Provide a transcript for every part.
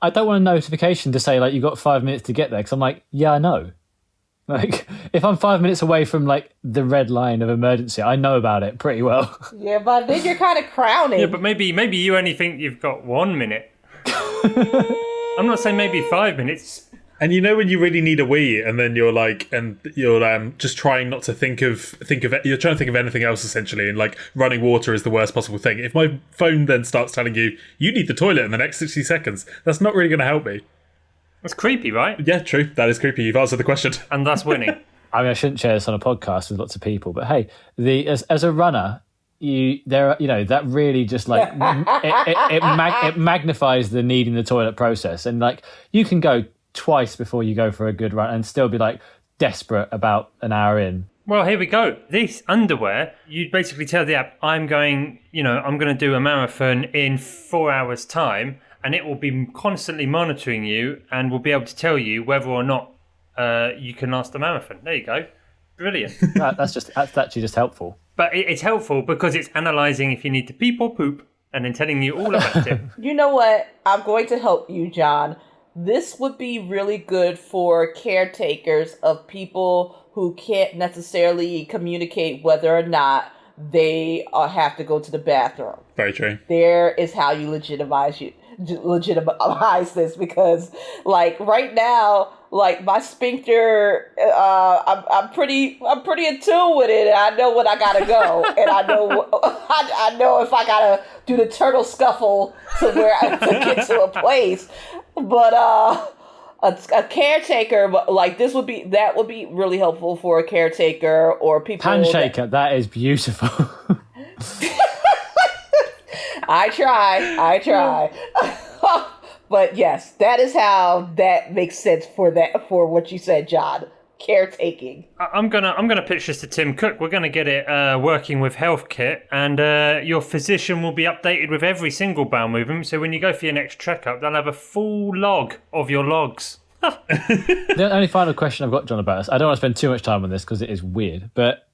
I don't want a notification to say, like, you've got 5 minutes to get there, because I'm like, yeah, I know. Like, if I'm 5 minutes away from, like, the red line of emergency, I know about it pretty well. Yeah, but then you're kind of crowning. Yeah, but maybe you only think you've got 1 minute. I'm not saying maybe 5 minutes. And you know when you really need a wee, and then you're like, and you're just trying not to think of it. You're trying to think of anything else essentially, and like running water is the worst possible thing. If my phone then starts telling you need the toilet in the next 60 seconds, that's not really going to help me. That's creepy, right? Yeah, true. That is creepy. You've answered the question, and that's winning. I mean, I shouldn't share this on a podcast with lots of people, but hey, as a runner, that really just like it magnifies the needing the toilet process, and like you can go twice before you go for a good run and still be like desperate about an hour in. Well, here we go. This underwear, you basically tell the app, I'm going to do a marathon in 4 hours time, and it will be constantly monitoring you and will be able to tell you whether or not you can last the marathon. There you go. Brilliant. That's actually just helpful. But it's helpful because it's analysing if you need to pee or poop and then telling you all about it. You know what? I'm going to help you, John. This would be really good for caretakers of people who can't necessarily communicate whether or not they have to go to the bathroom. Very true. There is how you legitimize this, because like right now, like my sphincter, I'm pretty in tune with it, and I know when I gotta go, and I know if I gotta do the turtle scuffle to get to a place. But a caretaker, like that would be really helpful for a caretaker or people. Handshaker, that is beautiful. I try. But yes, that is how that makes sense for what you said, John. Caretaking. I'm gonna pitch this to Tim Cook. We're gonna get it working with HealthKit, and your physician will be updated with every single bowel movement. So when you go for your next checkup, they'll have a full log of your logs. The only final question I've got, John, about this, I don't want to spend too much time on this because it is weird, but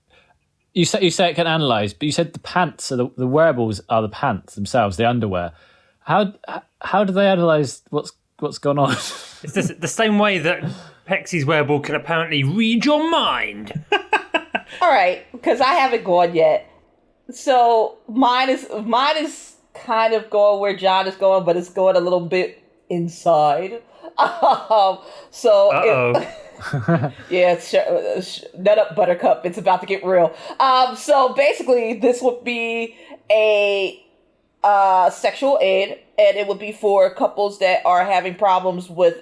you say it can analyse, but you said the pants, so the wearables are the pants themselves, the underwear. How do they analyse what's gone on? It's the same way that Pexy's wearable can apparently read your mind. All right, because I haven't gone yet. So mine is kind of going where John is going, but it's going a little bit inside. Yeah, nut up, Buttercup. It's about to get real. So basically, this would be a sexual aid, and it would be for couples that are having problems with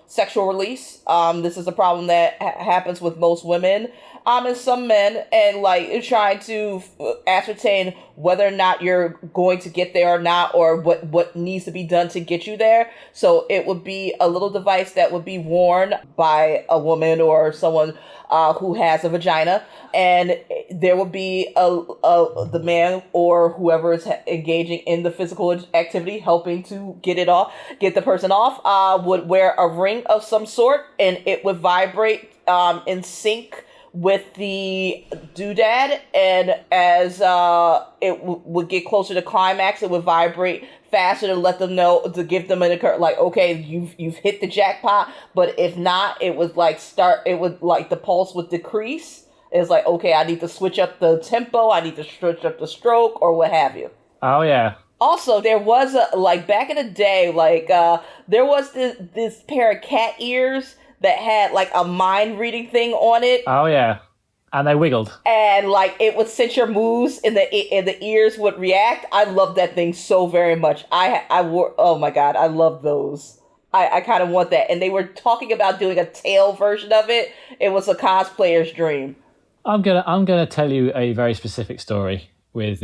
sexual release. This is a problem that happens with most women and some men, and like trying to ascertain whether or not you're going to get there or not, or what needs to be done to get you there. So it would be a little device that would be worn by a woman or someone who has a vagina, and there would be the man or whoever is engaging in the physical activity helping to get the person off, would wear a ring of some sort, and it would vibrate in sync with the doodad, and as it would get closer to climax, it would vibrate faster to let them know, to give them an occur, like, okay, you've hit the jackpot. But if not, it would like the pulse would decrease. It's like, okay, I need to switch up the tempo, I need to switch up the stroke, or what have you. Oh yeah. Also, there was back in the day, there was this pair of cat ears that had like a mind reading thing on it. Oh yeah, and they wiggled. And like it would sense your moves, and the ears would react. I love that thing so very much. I wore. Oh my god, I love those. I kind of want that. And they were talking about doing a tail version of it. It was a cosplayer's dream. I'm gonna tell you a very specific story with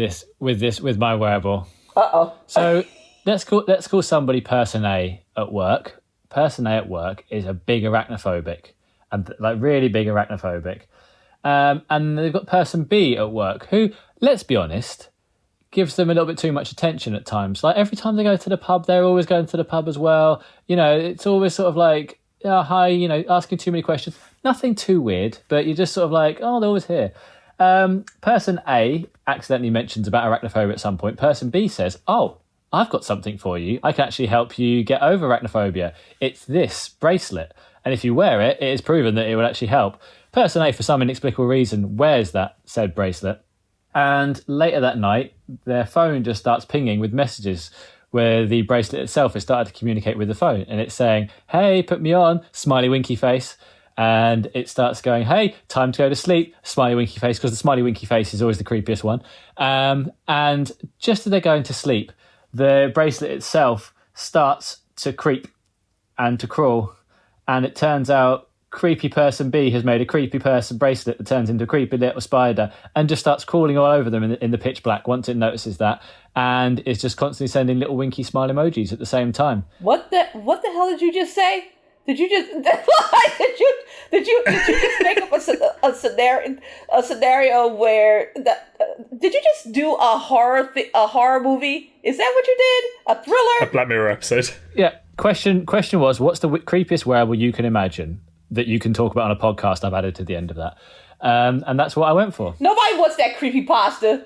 my wearable. Uh-oh. So let's call somebody person A at work. Person A at work is a big arachnophobic, and like really big arachnophobic. And they've got person B at work who, let's be honest, gives them a little bit too much attention at times. Like every time they go to the pub, they're always going to the pub as well. You know, it's always sort of like, oh, hi, you know, asking too many questions. Nothing too weird, but you're just sort of like, oh, they're always here. Person A accidentally mentions about arachnophobia at some point. Person B says, oh, I've got something for you. I can actually help you get over arachnophobia. It's this bracelet. And if you wear it, it is proven that it will actually help. Person A, for some inexplicable reason, wears that said bracelet. And later that night, their phone just starts pinging with messages where the bracelet itself has started to communicate with the phone. And it's saying, hey, put me on, smiley winky face. And it starts going, hey, time to go to sleep, smiley winky face, because the smiley winky face is always the creepiest one. And just as they're going to sleep, the bracelet itself starts to creep and to crawl. And it turns out creepy person B has made a creepy person bracelet that turns into a creepy little spider and just starts crawling all over them in the pitch black once it notices that. And it's just constantly sending little winky smile emojis at the same time. What the hell did you just say? Did you just did you just make up a scenario where did you just do a horror movie? Is that what you did? A thriller? A Black Mirror episode. Yeah. Question was, what's the creepiest wearable you can imagine that you can talk about on a podcast? I've added to the end of that. And that's what I went for. Nobody wants that creepy pasta.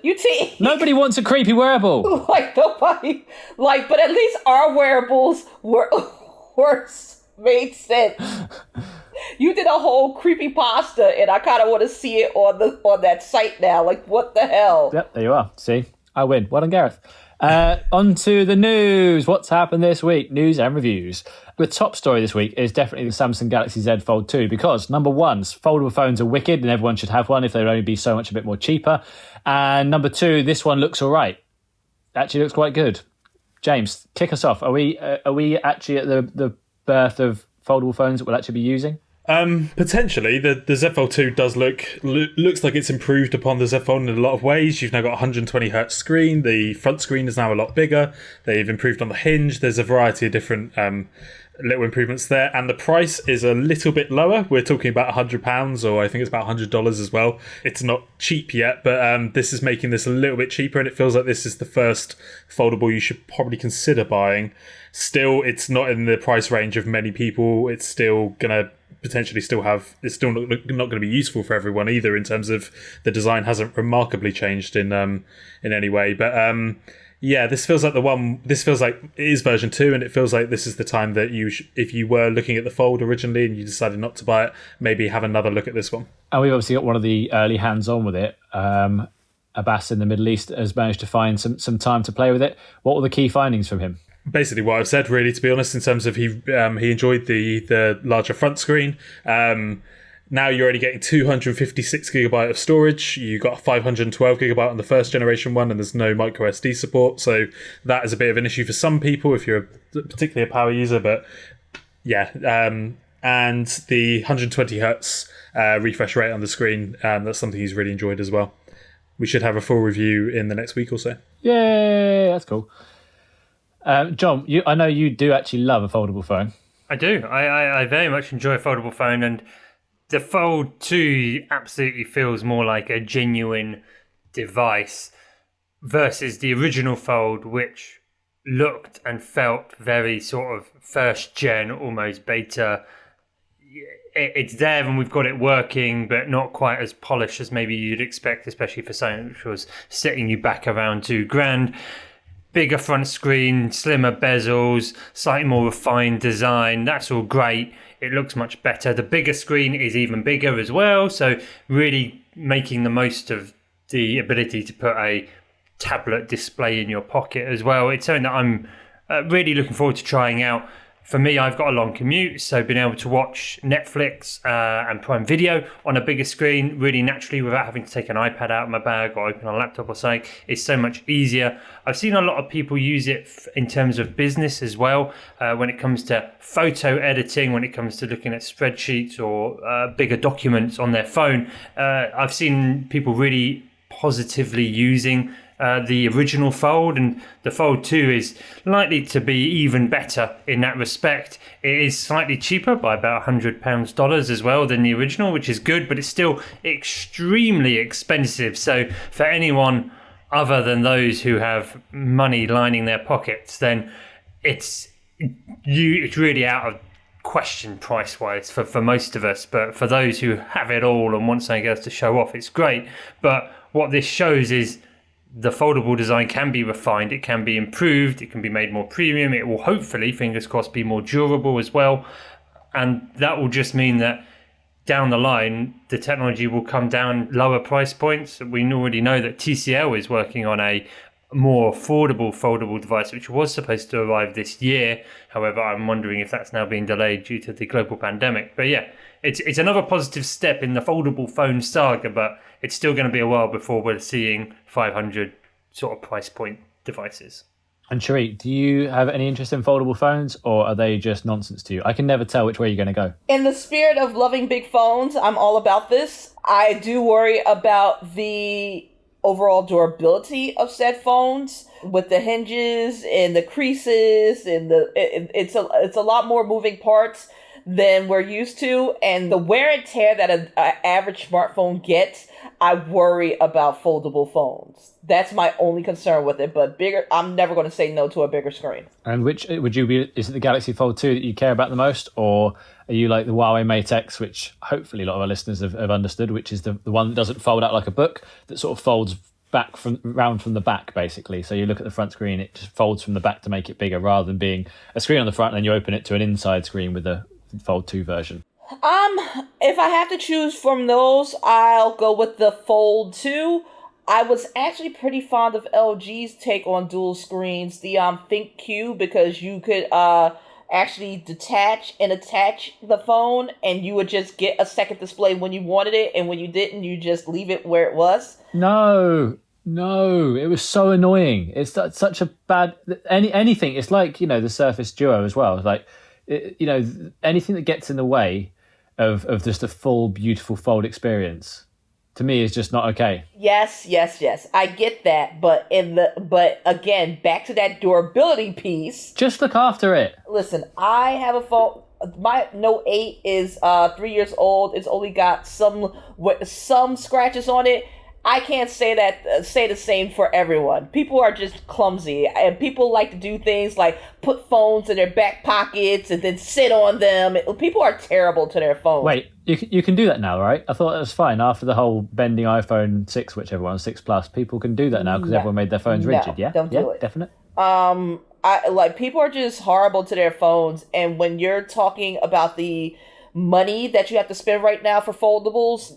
Nobody wants a creepy wearable. Nobody. But at least our wearables were made sense. You did a whole creepy pasta, and I kind of want to see it on that site now. What the hell? Yep, there you are. See, I win. Well done, Gareth. On to the news. What's happened this week? News and reviews. The top story this week is definitely the Samsung Galaxy Z Fold 2 because, number one, foldable phones are wicked and everyone should have one if they'd only be so much a bit more cheaper. And number two, this one looks all right. Actually looks quite good. James, kick us off. Are we actually at the birth of foldable phones that we'll actually be using? Potentially. The Z Fold 2 does looks like it's improved upon the Z Fold in a lot of ways. You've now got a 120Hz screen. The front screen is now a lot bigger. They've improved on the hinge. There's a variety of different little improvements there, and the price is a little bit lower. We're talking about £100, or I think it's about $100 as well. It's not cheap yet, but this is making this a little bit cheaper, and it feels like this is the first foldable you should probably consider buying. Still, it's not in the price range of many people. It's still gonna potentially it's still not going to be useful for everyone either, in terms of the design hasn't remarkably changed in any way. But yeah, this feels like it is version 2, and it feels like this is the time that if you were looking at the Fold originally and you decided not to buy it, maybe have another look at this one. And we've obviously got one of the early hands-on with it. Abbas in the Middle East has managed to find some time to play with it. What were the key findings from him? Basically what I've said, really, to be honest, in terms of he enjoyed the larger front screen. Now you're only getting 256 gigabyte of storage. You got 512 gigabyte on the first generation one, and there's no micro SD support. So that is a bit of an issue for some people if you're particularly a power user. But yeah, and the 120 hertz refresh rate on the screen, that's something he's really enjoyed as well. We should have a full review in the next week or so. Yay, that's cool. John, I know you do actually love a foldable phone. I do. I very much enjoy a foldable phone, and the Fold 2 absolutely feels more like a genuine device versus the original Fold, which looked and felt very sort of first gen, almost beta. It's there and we've got it working, but not quite as polished as maybe you'd expect, especially for something which was setting you back around $2,000. Bigger front screen, slimmer bezels, slightly more refined design. That's all great. It looks much better. The bigger screen is even bigger as well. So really making the most of the ability to put a tablet display in your pocket as well. It's something that I'm really looking forward to trying out. For me, I've got a long commute, so being able to watch Netflix and Prime Video on a bigger screen really naturally without having to take an iPad out of my bag or open a laptop or something is so much easier. I've seen a lot of people use it in terms of business as well, when it comes to photo editing, when it comes to looking at spreadsheets or bigger documents on their phone. I've seen people really positively using the original Fold, and the Fold 2 is likely to be even better in that respect. It is slightly cheaper by about $100 as well than the original, which is good, but it's still extremely expensive. So for anyone other than those who have money lining their pockets, then it's really out of question price-wise for most of us. But for those who have it all and want something else to show off, it's great. But what this shows is the foldable design can be refined, it can be improved, it can be made more premium, it will hopefully, fingers crossed, be more durable as well. And that will just mean that down the line, the technology will come down lower price points. We already know that TCL is working on a more affordable foldable device, which was supposed to arrive this year. However, I'm wondering if that's now being delayed due to the global pandemic. But yeah, it's another positive step in the foldable phone saga, but it's still going to be a while before we're seeing 500 sort of price point devices. And Sherri, do you have any interest in foldable phones, or are they just nonsense to you? I can never tell which way you're going to go. In the spirit of loving big phones, I'm all about this. I do worry about the overall durability of said phones with the hinges and the creases, and it's a lot more moving parts than we're used to, and the wear and tear that an average smartphone gets. I worry about foldable phones. That's my only concern with it. But bigger, I'm never going to say no to a bigger screen. And which would you be? Is it the Galaxy Fold 2 that you care about the most, or are you like the Huawei Mate X, which hopefully a lot of our listeners have understood, which is the one that doesn't fold out like a book, that sort of folds back round from the back, basically. So you look at the front screen, it just folds from the back to make it bigger, rather than being a screen on the front and then you open it to an inside screen with the Fold 2 version. If I have to choose from those, I'll go with the Fold 2. I was actually pretty fond of LG's take on dual screens, the Think Q, because you could actually detach and attach the phone, and you would just get a second display when you wanted it, and when you didn't, you just leave it where it was. No, it was so annoying. It's such a bad anything. It's like, the Surface Duo as well. It's like, anything that gets in the way of just a full, beautiful fold experience, to me, is just not okay. Yes. I get that, but again, back to that durability piece. Just look after it. Listen, I have a phone. My Note 8 is 3 years old. It's only got some scratches on it. I can't say the same for everyone. People are just clumsy, and people like to do things like put phones in their back pockets and then sit on them. People are terrible to their phones. Wait, you can do that now, right? I thought that was fine after the whole bending iPhone 6, whichever one, 6 Plus. People can do that now because everyone made their phones rigid. Yeah, don't do it. Definite. People are just horrible to their phones, and when you're talking about the money that you have to spend right now for foldables,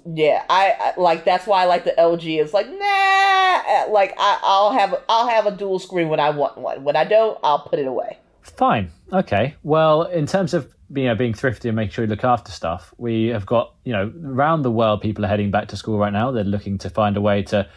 I like, that's why I like the LG. It's like, nah, like I'll have a dual screen when I want one. When I don't, I'll put it away. Fine. Okay. Well, in terms of being thrifty and making sure you look after stuff, we have got, around the world, people are heading back to school right now. They're looking to find a way to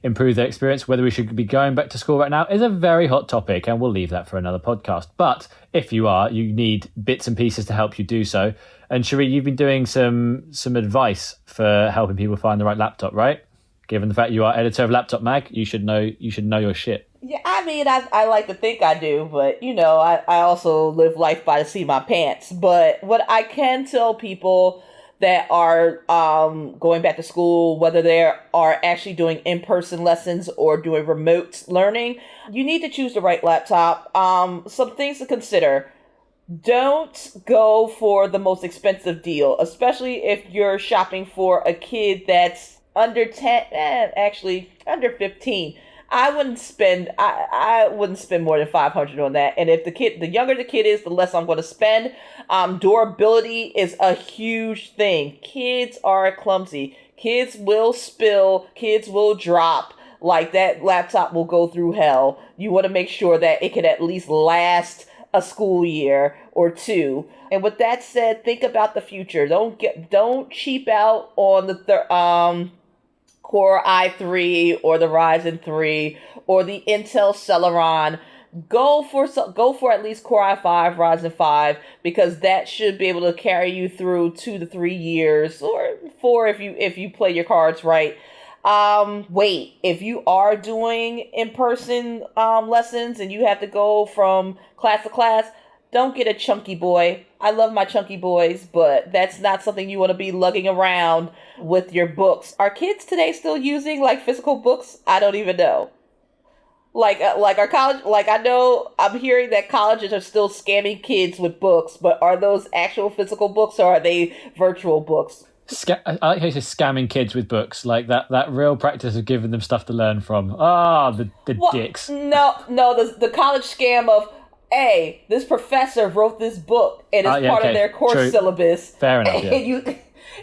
improve their experience. Whether we should be going back to school right now is a very hot topic, and we'll leave that for another podcast. But if you are, you need bits and pieces to help you do so. And Sherri, you've been doing some advice for helping people find the right laptop, right? Given the fact you are editor of Laptop Mag, you should know your shit. Yeah, I mean, I like to think I do, but I also live life by the seat of my pants. But what I can tell people that are going back to school, whether they are actually doing in-person lessons or doing remote learning, you need to choose the right laptop. Some things to consider. Don't go for the most expensive deal, especially if you're shopping for a kid that's under 10, actually under 15. I wouldn't spend more than $500 on that. And if the younger the kid is, the less I'm going to spend. Durability is a huge thing. Kids are clumsy. Kids will spill. Kids will drop. Like, that laptop will go through hell. You want to make sure that it can at least last a school year or two. And with that said, think about the future. Don't cheap out on the Core i3 or the Ryzen 3 or the Intel Celeron. Go for at least Core i5, Ryzen 5, because that should be able to carry you through 2 to 3 years, or 4 if you play your cards right. If you are doing in-person lessons and you have to go from class to class, don't get a chunky boy. I love my chunky boys, but that's not something you want to be lugging around with your books. Are kids today still using physical books? I don't even know. Our college, I know I'm hearing that colleges are still scamming kids with books, but are those actual physical books or are they virtual books? I like how you say scamming kids with books, like that real practice of giving them stuff to learn from. The dicks. No, the college scam of, hey, this professor wrote this book and it's part of their course syllabus. Fair enough.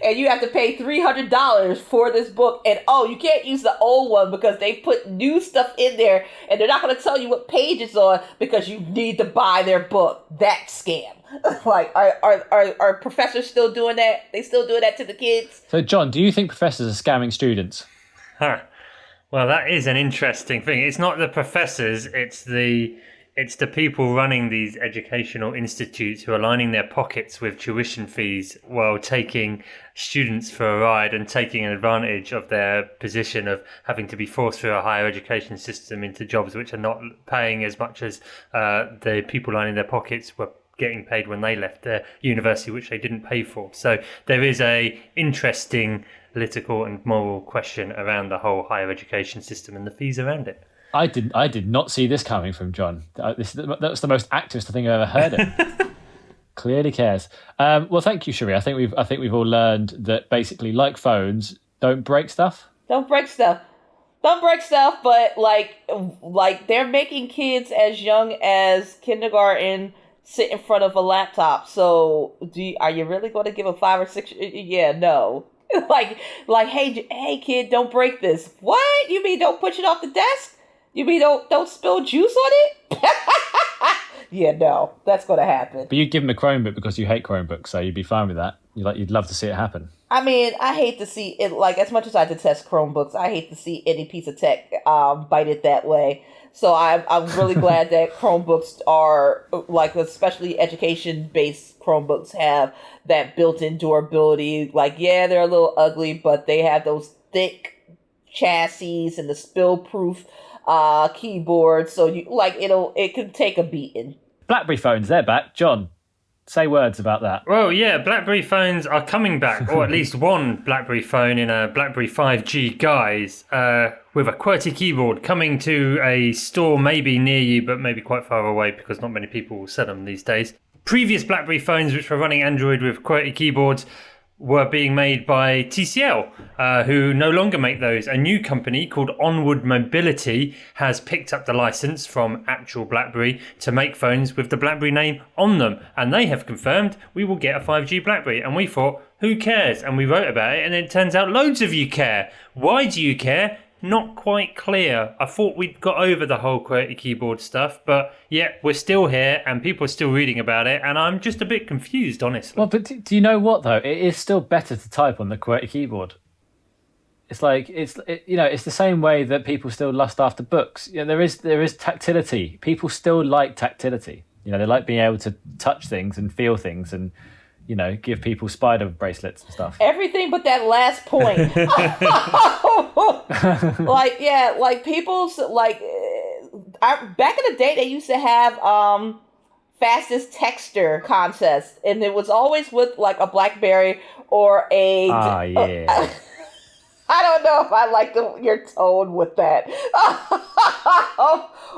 And you have to pay $300 for this book, and you can't use the old one because they put new stuff in there, and they're not going to tell you what page it's on because you need to buy their book. That scam. Like, are professors still doing that? They still doing that to the kids? So, John, do you think professors are scamming students? Well, that is an interesting thing. It's not the professors, it's the people running these educational institutes who are lining their pockets with tuition fees while taking students for a ride and taking advantage of their position of having to be forced through a higher education system into jobs which are not paying as much as the people lining their pockets were getting paid when they left their university, which they didn't pay for. So there is a interesting political and moral question around the whole higher education system and the fees around it. I did not see this coming from John. That's the most activist thing I've ever heard of. Clearly cares. Well, thank you, Sherri. I think we've all learned that basically, like phones, don't break stuff. Don't break stuff. But like they're making kids as young as kindergarten sit in front of a laptop. So are you really going to give a 5 or 6? Yeah, no. like hey kid, don't break this. What? You mean don't push it off the desk? You mean don't spill juice on it? Yeah, no, that's going to happen. But you'd give him a Chromebook because you hate Chromebooks, so you'd be fine with that. You'd love to see it happen. I mean, I hate to see it, like, as much as I detest Chromebooks, I hate to see any piece of tech bite it that way. So I'm really glad that Chromebooks are, like, especially education-based Chromebooks have that built-in durability. Like, yeah, they're a little ugly, but they have those thick chassis and the spill-proof keyboard, so it can take a beating. Blackberry phones, they're back. John, say words about that. Well, yeah, Blackberry phones are coming back, or at least one Blackberry phone in a Blackberry 5G guise, with a QWERTY keyboard coming to a store maybe near you, but maybe quite far away because not many people will sell them these days. Previous Blackberry phones, which were running Android with QWERTY keyboards, were being made by TCL, who no longer make those. A new company called Onward Mobility has picked up the license from actual Blackberry to make phones with the Blackberry name on them. And they have confirmed we will get a 5G Blackberry. And we thought, who cares? And we wrote about it, and it turns out loads of you care. Why do you care? Not quite clear. I thought we'd got over the whole QWERTY keyboard stuff, but yeah, we're still here and people are still reading about it, and I'm just a bit confused, honestly. Well, but do you know what though? It is still better to type on the QWERTY keyboard. It's like it's the same way that people still lust after books. There is tactility. People still like tactility. They like being able to touch things and feel things and give people spider bracelets and stuff. Everything but that last point. People's back in the day they used to have fastest texter contests, and it was always with like a Blackberry or a I don't know if I like your tone with that.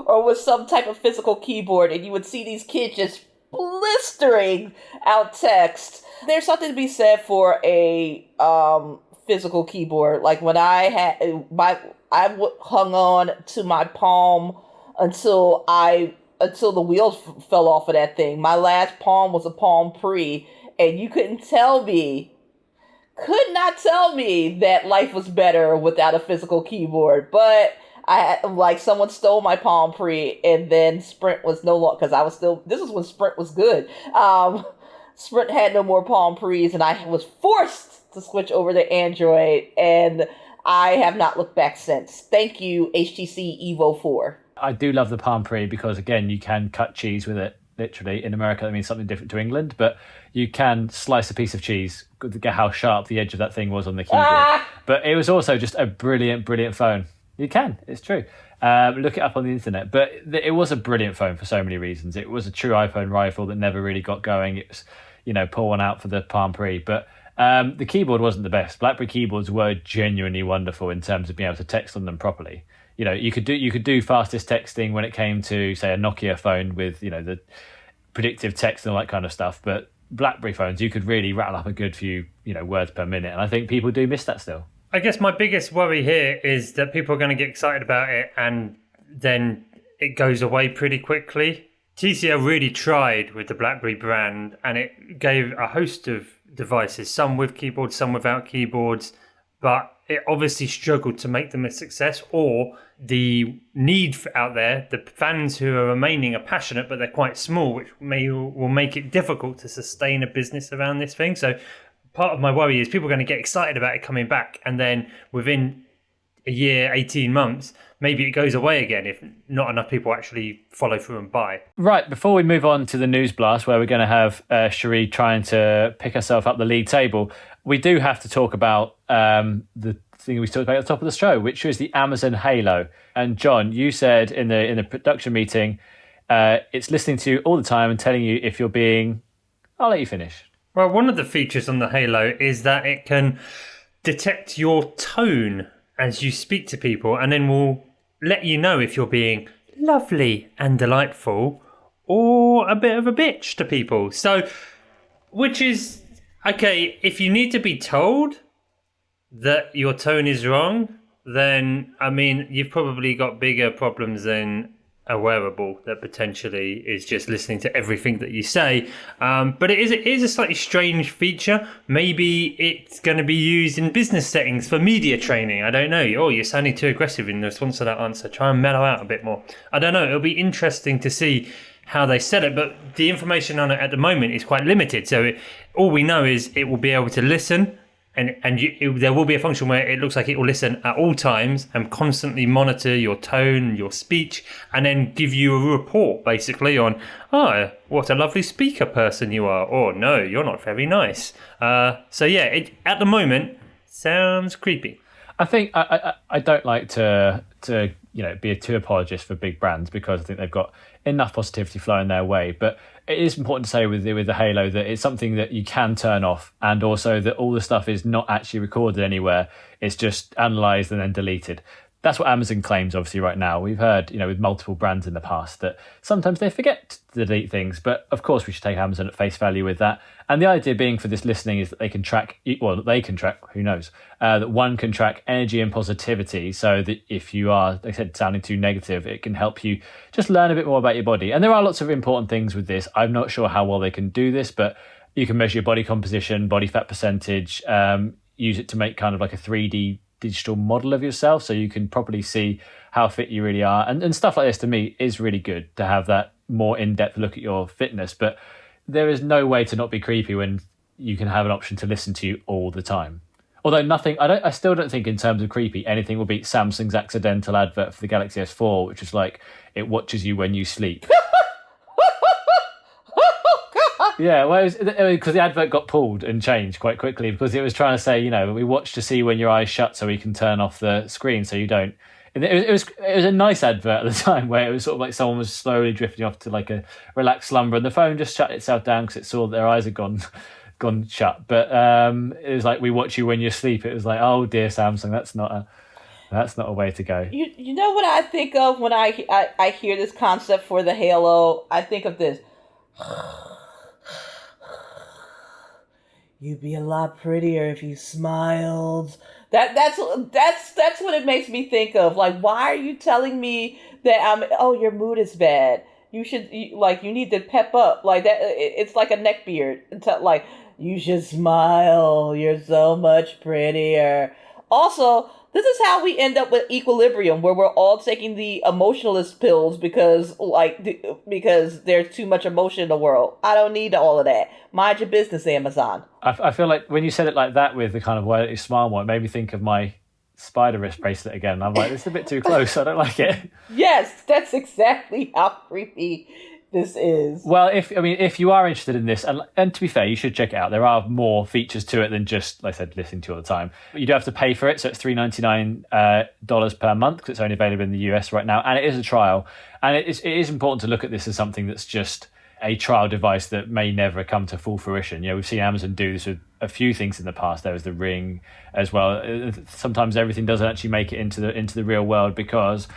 Or with some type of physical keyboard, and you would see these kids just blistering out text. There's something to be said for a physical keyboard. Like when I had hung on to my palm until the wheels fell off of that thing. My last palm was a Palm Pre, and you could not tell me that life was better without a physical keyboard. But someone stole my Palm Pre, and then Sprint was no longer, because this is when Sprint was good. Sprint had no more Palm Pre's, and I was forced to switch over to Android, and I have not looked back since. Thank you, HTC Evo 4. I do love the Palm Pre because, again, you can cut cheese with it. Literally, in America, that means something different to England, but you can slice a piece of cheese to get how sharp the edge of that thing was on the keyboard. But it was also just a brilliant, brilliant phone. You can, it's true. Look it up on the internet. But it was a brilliant phone for so many reasons. It was a true iPhone rival that never really got going. It was, pull one out for the Palm Pre. But the keyboard wasn't the best. BlackBerry keyboards were genuinely wonderful in terms of being able to text on them properly. You could do fastest texting when it came to, say, a Nokia phone with, the predictive text and all that kind of stuff. But Blackberry phones, you could really rattle up a good few, words per minute. And I think people do miss that still. I guess my biggest worry here is that people are going to get excited about it and then it goes away pretty quickly. TCL really tried with the BlackBerry brand, and it gave a host of devices, some with keyboards, some without keyboards, but it obviously struggled to make them a success, or the need out there, the fans who are remaining are passionate, but they're quite small, which will make it difficult to sustain a business around this thing. So part of my worry is people are going to get excited about it coming back, and then within a year, 18 months, maybe it goes away again if not enough people actually follow through and buy. Right, before we move on to the news blast, where we're going to have Sherri trying to pick herself up the league table, we do have to talk about the thing we talked about at the top of the show, which was the Amazon Halo. And John, you said in the production meeting, it's listening to you all the time and telling you if you're being... I'll let you finish. Well, one of the features on the Halo is that it can detect your tone as you speak to people, and then will let you know if you're being lovely and delightful or a bit of a bitch to people. So, which is, okay, if you need to be told that your tone is wrong, then, I mean, you've probably got bigger problems than a wearable that potentially is just listening to everything that you say. But it is a slightly strange feature. Maybe it's going to be used in business settings for media training. I don't know. Oh, you're sounding too aggressive in response to that answer. Try and mellow out a bit more. I don't know. It'll be interesting to see how they set it. But the information on it at the moment is quite limited. So all we know is it will be able to listen. And there will be a function where it looks like it will listen at all times and constantly monitor your tone, your speech, and then give you a report basically on, what a lovely speaker person you are, or no, you're not very nice. So yeah, it at the moment sounds creepy. I think I don't like to be too apologist for big brands, because I think they've got enough positivity flowing their way. But it is important to say with the Halo that it's something that you can turn off, and also that all the stuff is not actually recorded anywhere. It's just analysed and then deleted. That's what Amazon claims, obviously, right now. We've heard, with multiple brands in the past that sometimes they forget to delete things. But of course, we should take Amazon at face value with that. And the idea being for this listening is that they can track, who knows, that one can track energy and positivity, so that if you are, like I said, sounding too negative, it can help you just learn a bit more about your body. And there are lots of important things with this. I'm not sure how well they can do this, but you can measure your body composition, body fat percentage, use it to make kind of like a 3D digital model of yourself, so you can properly see how fit you really are. And stuff like this, to me, is really good to have that more in-depth look at your fitness. But there is no way to not be creepy when you can have an option to listen to you all the time. Although I still don't think in terms of creepy, anything will beat Samsung's accidental advert for the Galaxy S4, which is like, it watches you when you sleep. Yeah, well, because the advert got pulled and changed quite quickly, because it was trying to say, we watch to see when your eyes shut so we can turn off the screen so you don't. It was a nice advert at the time, where it was sort of like someone was slowly drifting off to like a relaxed slumber, and the phone just shut itself down because it saw that their eyes had gone shut. But it was like, we watch you when you sleep. It was like, oh dear, Samsung, that's not a way to go. You know what I think of when I hear this concept for the Halo? I think of this. You'd be a lot prettier if you smiled. That's what it makes me think of. Like, why are you telling me that your mood is bad? You need to pep up. Like that, it's like a neck beard. Like, you should smile. You're so much prettier. Also, this is how we end up with equilibrium, where we're all taking the emotionalist pills because there's too much emotion in the world. I don't need all of that. Mind your business, Amazon. I feel like when you said it like that, with the kind of way that you smile more, it made me think of my spider wrist bracelet again. I'm like, it's a bit too close. I don't like it. Yes, that's exactly how creepy this is. Well, if you are interested in this, and to be fair, you should check it out. There are more features to it than just, like I said, listening to you all the time. But you do have to pay for it, so it's $399 per month, because it's only available in the US right now, and it is a trial. And it is important to look at this as something that's just a trial device that may never come to full fruition. We've seen Amazon do this with a few things in the past. There was the Ring as well. Sometimes everything doesn't actually make it into the real world because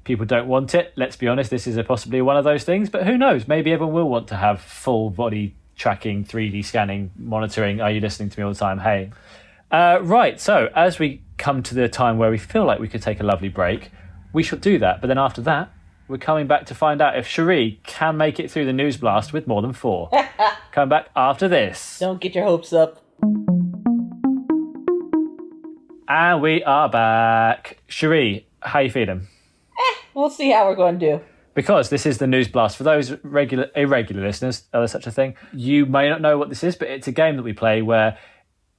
people don't want it. Let's be honest, this is possibly one of those things, but who knows? Maybe everyone will want to have full body tracking, 3D scanning, monitoring. Are you listening to me all the time? Hey. Right, so as we come to the time where we feel like we could take a lovely break, we shall do that. But then after that, we're coming back to find out if Sherri can make it through the news blast with more than 4. Come back after this. Don't get your hopes up. And we are back. Sherri, how you feeling? We'll see how we're going to do. Because this is the news blast. For those irregular listeners, there's such a thing. You may not know what this is, but it's a game that we play where,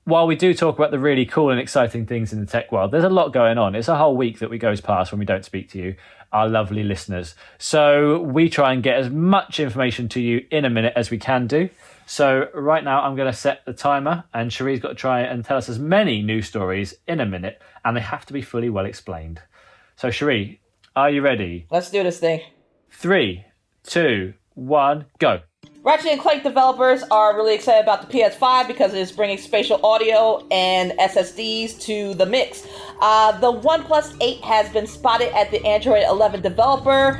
while we do talk about the really cool and exciting things in the tech world, there's a lot going on. It's a whole week that we goes past when we don't speak to you, our lovely listeners. So we try and get as much information to you in a minute as we can do. So right now I'm going to set the timer, and Sherri's got to try and tell us as many news stories in a minute, and they have to be fully well explained. So Sherri, are you ready? Let's do this thing. 3, 2, 1, go. Ratchet & Clank developers are really excited about the PS5 because it is bringing spatial audio and SSDs to the mix. The OnePlus 8 has been spotted at the Android 11 developer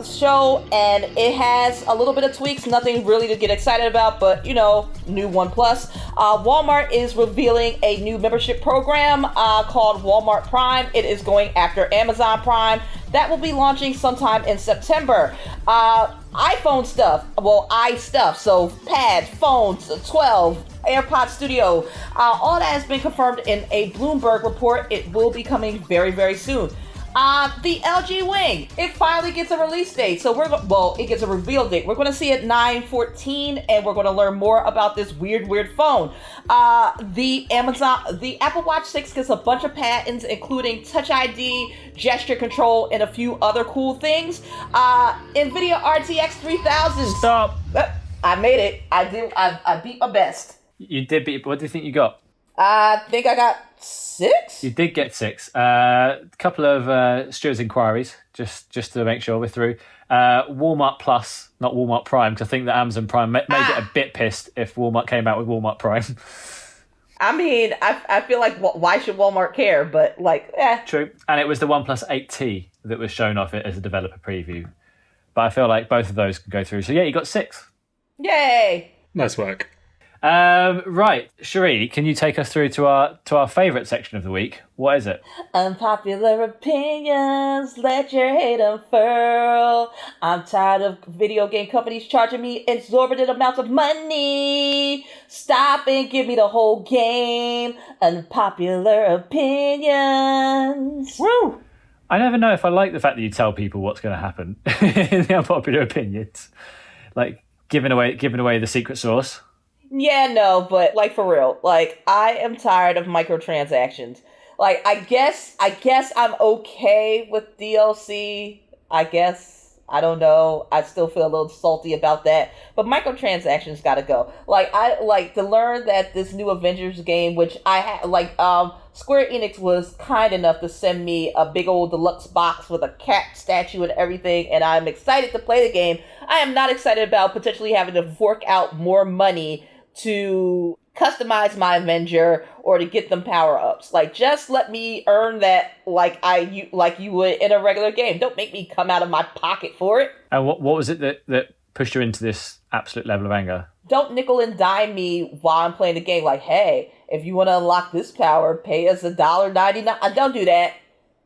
show, and it has a little bit of tweaks, nothing really to get excited about, but new OnePlus. Walmart is revealing a new membership program called Walmart Prime. It is going after Amazon Prime. That will be launching sometime in September. iPhone stuff, stuff, so pads, phones, 12, AirPods Studio, all that has been confirmed in a Bloomberg report. It will be coming very, very soon. The LG Wing, it finally gets a release date. So it gets a reveal date. We're going to see it 9/14, and we're going to learn more about this weird phone. The Apple Watch 6 gets a bunch of patents, including Touch ID, gesture control, and a few other cool things. NVIDIA RTX 3000. Stop. I made it. I beat my best. You did beat. What do you think you got? I think I got 6. You did get 6. A couple of Stuart's inquiries, just to make sure we're through. Walmart Plus, not Walmart Prime, because I think that Amazon Prime may get a bit pissed if Walmart came out with Walmart Prime. I mean, I feel like, why should Walmart care? But True. And it was the OnePlus 8T that was shown off it as a developer preview. But I feel like both of those can go through. So yeah, you got 6. Yay! Nice work. Right, Sherri, can you take us through to our favourite section of the week? What is it? Unpopular opinions, let your hate unfurl. I'm tired of video game companies charging me exorbitant amounts of money. Stop and give me the whole game. Unpopular opinions. Woo! I never know if I like the fact that you tell people what's going to happen in the unpopular opinions. Like, giving away the secret sauce. Yeah, no, but for real, I am tired of microtransactions. I guess I'm okay with DLC. I guess, I don't know. I still feel a little salty about that, but microtransactions gotta go. I like to learn that this new Avengers game, which I had, Square Enix was kind enough to send me a big old deluxe box with a cat statue and everything, and I'm excited to play the game. I am not excited about potentially having to fork out more money to customize my Avenger or to get them power-ups. Just let me earn that like you would in a regular game. Don't make me come out of my pocket for it. And what was it that pushed you into this absolute level of anger? Don't nickel and dime me while I'm playing the game. Hey, if you want to unlock this power, pay us $1.99. Don't do that.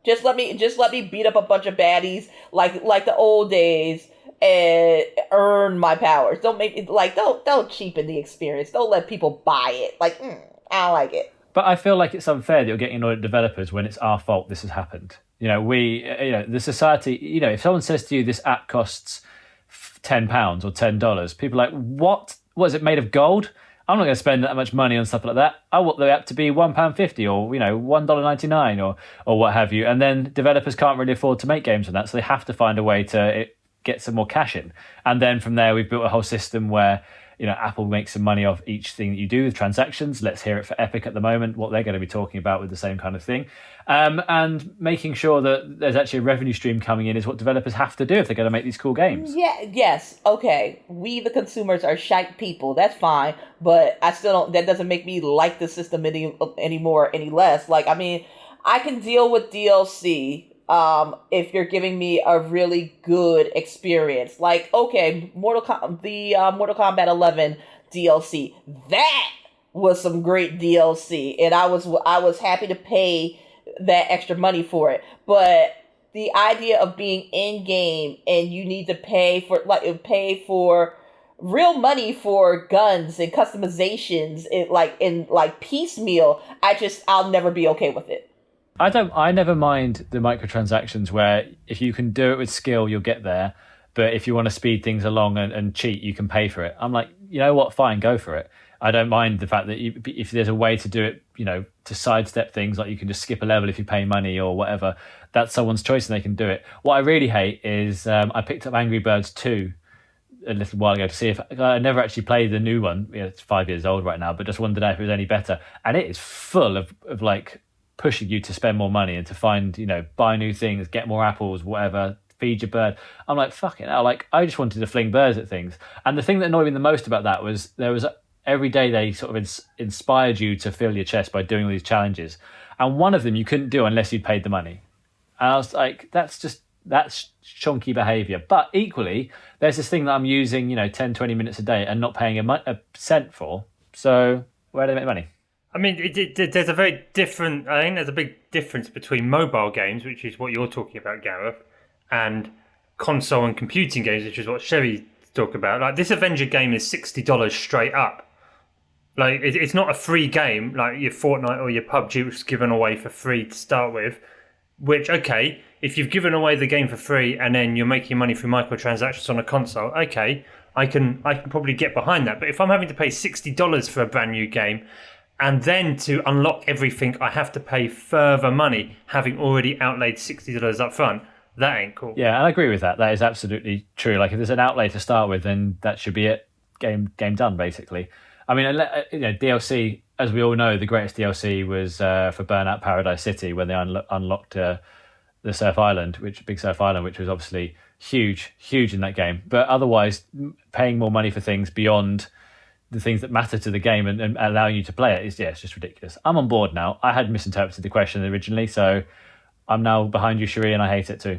Just let me beat up a bunch of baddies like the old days and earn my powers. Don't make it don't cheapen the experience. Don't let people buy it. I don't like it. But I feel like it's unfair that you're getting annoyed at developers when it's our fault this has happened. The society, if someone says to you this app costs £10 or $10, people are like, what? What is it made of gold? I'm not going to spend that much money on stuff like that. I want the app to be £1.50 or $1.99 or what have you. And then developers can't really afford to make games on that, so they have to find a way to get some more cash in. And then from there, we've built a whole system where Apple makes some money off each thing that you do with transactions. Let's hear it for Epic at the moment, what they're going to be talking about with the same kind of thing. And making sure that there's actually a revenue stream coming in is what developers have to do if they're going to make these cool games. Yeah, yes, okay. We, the consumers, are shite people. That's fine. But I still don't, that doesn't make me like the system any less. I can deal with DLC. if you're giving me a really good experience. Like, okay, Mortal Kombat 11 DLC. That was some great DLC, and I was happy to pay that extra money for it. But the idea of being in game and you need to pay for real money for guns and customizations, in piecemeal, I'll never be okay with it. I never mind the microtransactions where if you can do it with skill, you'll get there. But if you want to speed things along and cheat, you can pay for it. I'm like, you know what? Fine, go for it. I don't mind the fact that if there's a way to do it, to sidestep things, like you can just skip a level if you pay money or whatever. That's someone's choice and they can do it. What I really hate is I picked up Angry Birds 2 a little while ago to see if I never actually played the new one. It's 5 years old right now, but just wondered if it was any better. And it is full of like pushing you to spend more money and to find, buy new things, get more apples, whatever, feed your bird. I'm like, fucking hell, like I just wanted to fling birds at things. And the thing that annoyed me the most about that was every day they sort of inspired you to fill your chest by doing all these challenges. And one of them you couldn't do unless you'd paid the money. And I was like, that's chunky behavior. But equally, there's this thing that I'm using, 10, 20 minutes a day and not paying a cent for. So where do they make money? I mean, there's a very different. I think there's a big difference between mobile games, which is what you're talking about, Gareth, and console and computing games, which is what Sherri talked about. Like this Avenger game is $60 straight up. Like it's not a free game like your Fortnite or your PUBG, which is given away for free to start with. Which, okay, if you've given away the game for free and then you're making money through microtransactions on a console, okay, I can probably get behind that. But if I'm having to pay $60 for a brand new game, and then to unlock everything, I have to pay further money, having already outlaid $60 up front, that ain't cool. Yeah, and I agree with that. That is absolutely true. Like, if there's an outlay to start with, then that should be it. Game done, basically. I mean, DLC, as we all know, the greatest DLC was for Burnout Paradise City when they unlocked the Surf Island, Big Surf Island, which was obviously huge in that game. But otherwise, paying more money for things beyond the things that matter to the game and allowing you to play it is, it's just ridiculous. I'm on board now. I had misinterpreted the question originally, so I'm now behind you, Sherri, and I hate it too.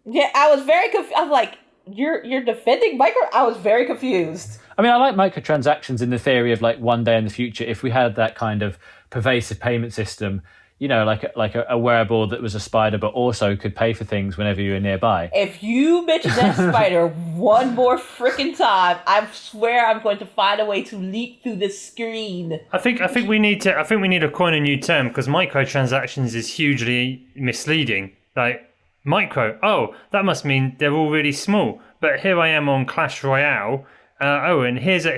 Yeah, I was very confused. I'm like, you're defending micro? I was very confused. I mean, I like microtransactions in the theory of like one day in the future, if we had that kind of pervasive payment system, like a wearable that was a spider, but also could pay for things whenever you were nearby. If you mention that spider one more freaking time, I swear I'm going to find a way to leap through this screen. I think we need to coin a new term, because microtransactions is hugely misleading. Like micro, that must mean they're all really small. But here I am on Clash Royale. And here's a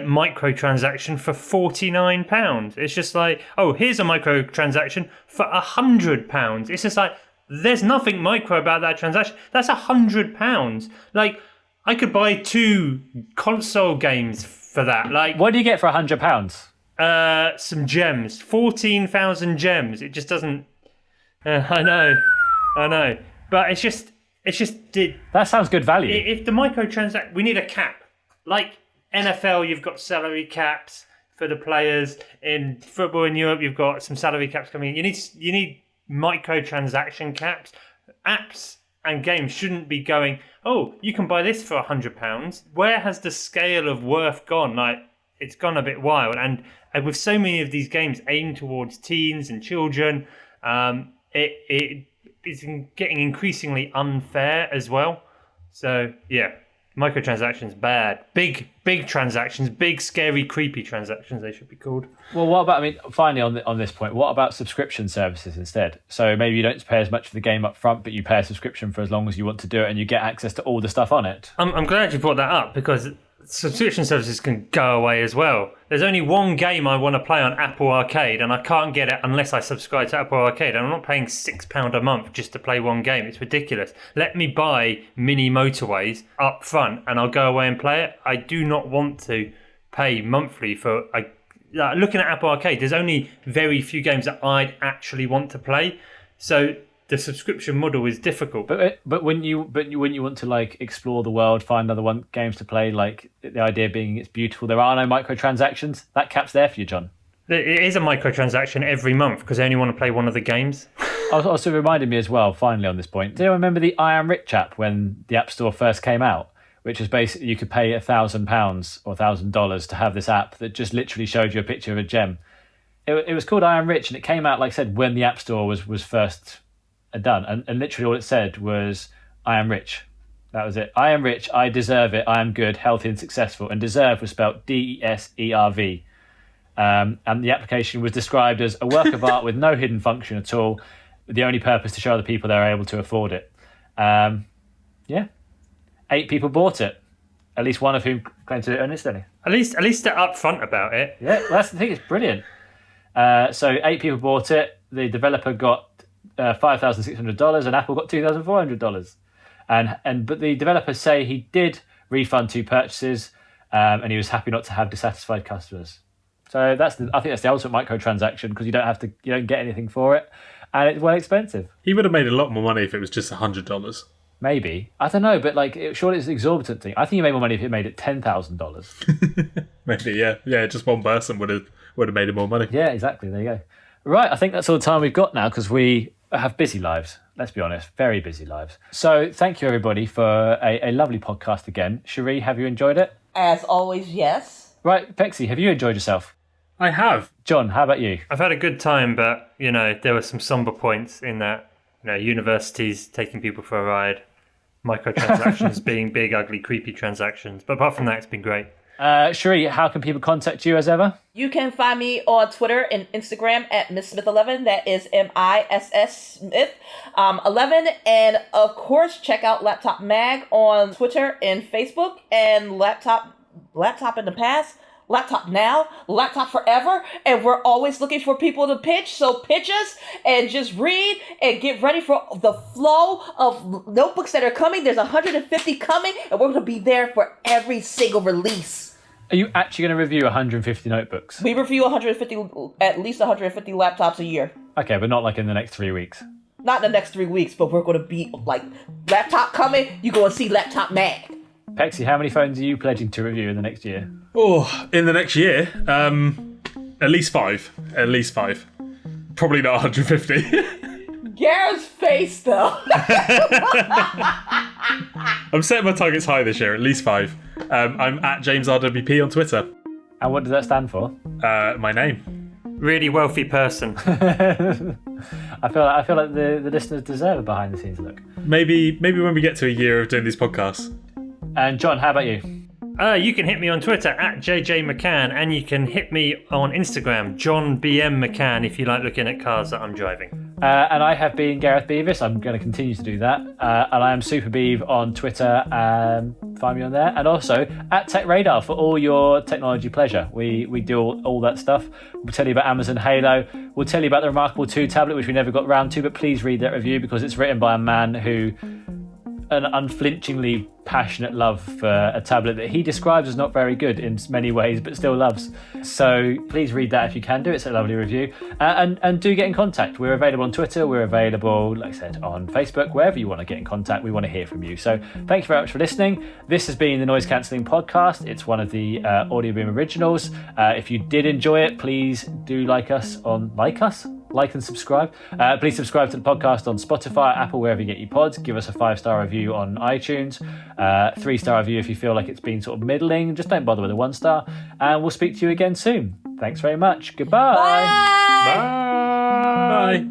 microtransaction for £49. It's just like, here's a microtransaction for £100. It's just like, there's nothing micro about that transaction. That's £100. Like, I could buy 2 console games for that. Like, what do you get for £100? Some gems, 14,000 gems. It just doesn't. I know, but it's just. That sounds good value. If the microtransaction, we need a cap. Like NFL, you've got salary caps for the players. In football in Europe, you've got some salary caps coming in. You need microtransaction caps. Apps and games shouldn't be going, you can buy this for £100. Where has the scale of worth gone? Like, it's gone a bit wild. And with so many of these games aimed towards teens and children, it is getting increasingly unfair as well. So, yeah. Microtransactions, bad. Big transactions, big, scary, creepy transactions, they should be called. Well, what about, finally on this point, what about subscription services instead? So maybe you don't pay as much for the game up front, but you pay a subscription for as long as you want to do it and you get access to all the stuff on it. I'm glad you brought that up, because subscription services can go away as well. There's only one game I want to play on Apple Arcade, and I can't get it unless I subscribe to Apple Arcade. And I'm not paying £6 a month just to play one game. It's ridiculous. Let me buy Mini Motorways up front and I'll go away and play it. I do not want to pay monthly for... looking at Apple Arcade, there's only very few games that I'd actually want to play. So the subscription model is difficult. But when you want to like explore the world, find other games to play, like the idea being it's beautiful, there are no microtransactions. That cap's there for you, John. It is a microtransaction every month because I only want to play one of the games. Also reminded me as well, finally on this point, do you remember the I Am Rich app when the App Store first came out? Which was basically you could pay £1,000 or $1,000 to have this app that just literally showed you a picture of a gem. It was called I Am Rich, and it came out, like I said, when the App Store was first done. And literally all it said was, I am rich. That was it. I am rich, I deserve it, I am good, healthy and successful. And deserve was spelled DESERV. And the application was described as a work of art with no hidden function at all, with the only purpose to show other people they're able to afford it. 8 people bought it, at least one of whom claimed to do it earnestly. At least they're upfront about it. Yeah, well, that's the thing. It's brilliant. So 8 people bought it. The developer got $5,600, and Apple got $2,400. But the developers say he did refund 2 purchases, and he was happy not to have dissatisfied customers. So I think that's the ultimate microtransaction, because you don't get anything for it, and it's well expensive. He would have made a lot more money if it was just $100. Maybe. I don't know, but surely it's an exorbitant thing. I think you made more money if it made it $10,000. Maybe, yeah. Yeah, just one person would have made it more money. Yeah, exactly. There you go. Right, I think that's all the time we've got now, because we have busy lives. Let's be honest, very busy lives. So thank you, everybody, for a lovely podcast again. Sherri, have you enjoyed it? As always, yes. Right, Pexy, have you enjoyed yourself? I have. John, how about you? I've had a good time, but, there were some somber points in that, universities taking people for a ride, microtransactions being big, ugly, creepy transactions. But apart from that, it's been great. Sherri, how can people contact you as ever? You can find me on Twitter and Instagram at MissSmith11. That is MISS Smith 11. And of course, check out Laptop Mag on Twitter and Facebook, and Laptop in the past, Laptop now, Laptop forever. And we're always looking for people to pitch. So pitch us and just read and get ready for the flow of notebooks that are coming. There's 150 coming, and we're going to be there for every single release. Are you actually going to review 150 notebooks? We review at least 150 laptops a year. Okay, but not in the next 3 weeks. Not in the next 3 weeks, but we're going to be laptop coming, you're going to see Laptop Mag. Pexy, how many phones are you pledging to review in the next year? Oh, in the next year? At least 5. At least 5. Probably not 150. Garrett's face, though. I'm setting my targets high this year, at least 5. I'm at James RWP on Twitter. And what does that stand for? My name. Really wealthy person. I feel like the listeners deserve a behind the scenes look. Maybe when we get to a year of doing these podcasts. And John, how about you? You can hit me on Twitter at JJ McCann, and you can hit me on Instagram, John BM McCann, if you like looking at cars that I'm driving. And I have been Gareth Beavis. I'm going to continue to do that. And I am SuperBeav on Twitter. Find me on there. And also at TechRadar for all your technology pleasure. We do all that stuff. We'll tell you about Amazon Halo. We'll tell you about the Remarkable 2 tablet, which we never got round to, but please read that review, because it's written by a man who an unflinchingly passionate love for a tablet that he describes as not very good in many ways, but still loves. So please read that if you can do. It's a lovely review. And do get in contact. We're available on Twitter. We're available, like I said, on Facebook, wherever you want to get in contact. We want to hear from you. So thank you very much for listening. This has been the Noise Cancelling Podcast. It's one of the Audio Boom originals. If you did enjoy it, please do like and subscribe. Please subscribe to the podcast on Spotify, Apple, wherever you get your pods. Give us a 5-star review on iTunes. 3-star review if you feel like it's been sort of middling. Just don't bother with a 1-star. And we'll speak to you again soon. Thanks very much. Goodbye. Bye. Bye.